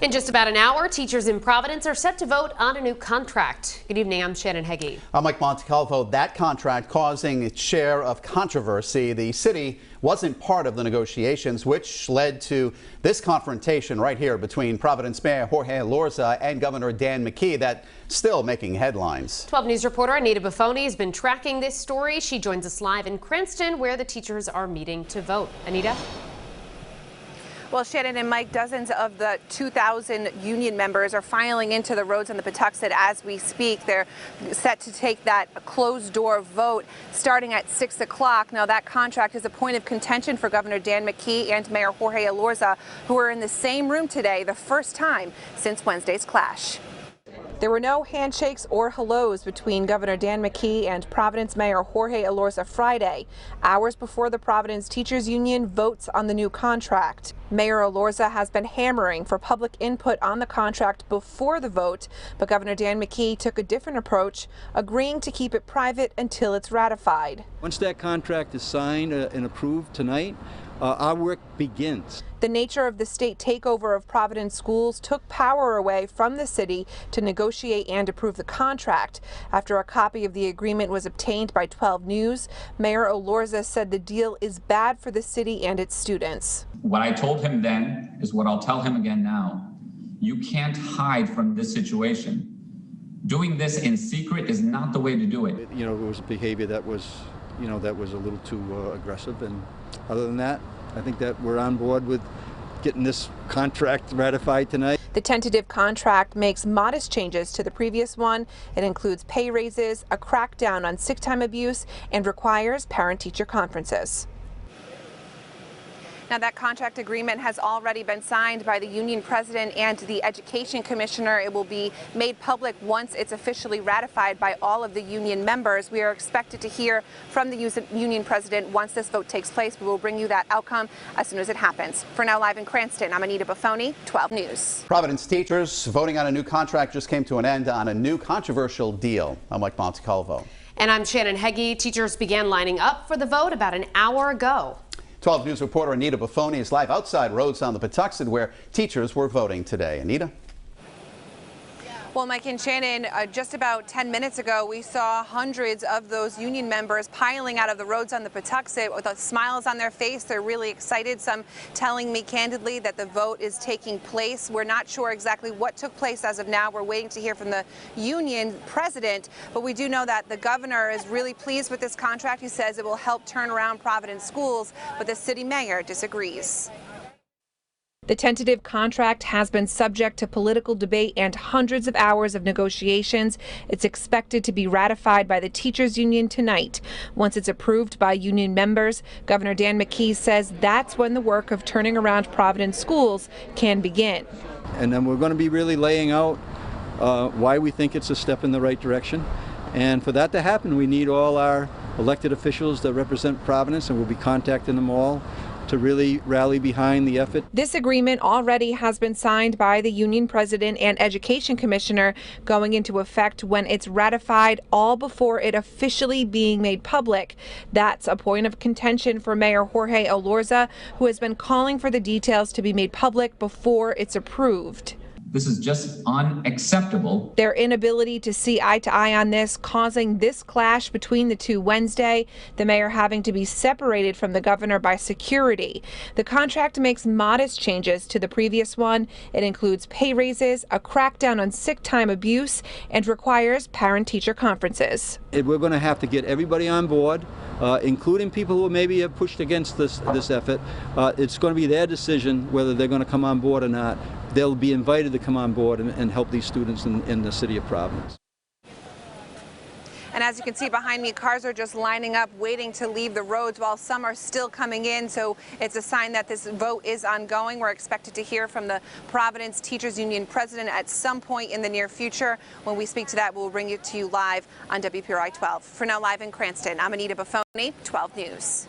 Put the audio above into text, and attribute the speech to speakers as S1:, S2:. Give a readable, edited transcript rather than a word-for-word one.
S1: In just about an hour, teachers in Providence are set to vote on a new contract. Good evening, I'm Shannon Heggie.
S2: I'm Mike Montecalvo. That contract causing its share of controversy. The city wasn't part of the negotiations, which led to this confrontation right here between Providence Mayor Jorge Elorza and Governor Dan McKee that's still making headlines.
S1: 12 News reporter Anita Baffoni has been tracking this story. She joins us live in Cranston, where the teachers are meeting to vote. Anita?
S3: Well, Shannon and Mike, dozens of the 2,000 union members are filing into the roads on the Patuxent as we speak. They're set to take that closed-door vote starting at 6 o'clock. Now, that contract is a point of contention for Governor Dan McKee and Mayor Jorge Elorza, who are in the same room today, the first time since Wednesday's clash. There were no handshakes or hellos between Governor Dan McKee and Providence Mayor Jorge Elorza Friday, hours before the Providence Teachers Union votes on the new contract. Mayor Elorza has been hammering for public input on the contract before the vote, but Governor Dan McKee took a different approach, agreeing to keep it private until it's ratified.
S4: Once that contract is signed and approved tonight, our work begins.
S3: The nature of the state takeover of Providence schools took power away from the city to negotiate and approve the contract. After a copy of the agreement was obtained by 12 News, Mayor Elorza said the deal is bad for the city and its students.
S5: What I told him then is what I'll tell him again now. You can't hide from this situation. Doing this in secret is not the way to do it.
S4: You know, it was a behavior that was, that was a little too aggressive, and other than that, I think that we're on board with getting this contract ratified tonight.
S3: The tentative contract makes modest changes to the previous one. It includes pay raises, a crackdown on sick time abuse, and requires parent-teacher conferences. Now, that contract agreement has already been signed by the union president and the education commissioner. It will be made public once it's officially ratified by all of the union members. We are expected to hear from the union president once this vote takes place. We will bring you that outcome as soon as it happens. For now, live in Cranston, I'm Anita Baffoni, 12 News.
S2: Providence teachers voting on a new contract just came to an end on a new controversial deal. I'm Mike Montecalvo.
S1: And I'm Shannon Heggie. Teachers began lining up for the vote about an hour ago.
S2: 12 News reporter Anita Baffoni is live outside roads on the Patuxent where teachers were voting today. Anita?
S3: Well, Mike and Shannon, just about 10 minutes ago, we saw hundreds of those union members piling out of the roads on the Patuxent with smiles on their face. They're really excited, some telling me candidly that the vote is taking place. We're not sure exactly what took place as of now. We're waiting to hear from the union president, but we do know that the governor is really pleased with this contract. He says it will help turn around Providence schools, but the city mayor disagrees. The tentative contract has been subject to political debate and hundreds of hours of negotiations. It's expected to be ratified by the teachers union tonight. Once it's approved by union members, Governor Dan McKee says that's when the work of turning around Providence schools can begin.
S4: And then we're going to be really laying out why we think it's a step in the right direction. And for that to happen, we need all our elected officials that represent Providence, and we'll be contacting them all to really rally behind the effort.
S3: This agreement already has been signed by the union president and education commissioner, going into effect when it's ratified, all before it officially being made public. That's a point of contention for Mayor Jorge Elorza, who has been calling for the details to be made public before it's approved.
S5: This is just unacceptable.
S3: Their inability to see eye to eye on this causing this clash between the two Wednesday, the mayor having to be separated from the governor by security. The contract makes modest changes to the previous one. It includes pay raises, a crackdown on sick time abuse, and requires parent-teacher conferences.
S4: We're going to have to get everybody on board, including people who maybe have pushed against this effort. It's going to be their decision whether they're going to come on board or not. They'll be invited to come on board and help these students in the city of Providence.
S3: And as you can see behind me, cars are just lining up, waiting to leave the roads while some are still coming in. So it's a sign that this vote is ongoing. We're expected to hear from the Providence Teachers Union president at some point in the near future. When we speak to that, we'll bring it to you live on WPRI 12. For now, live in Cranston, I'm Anita Baffoni, 12 News.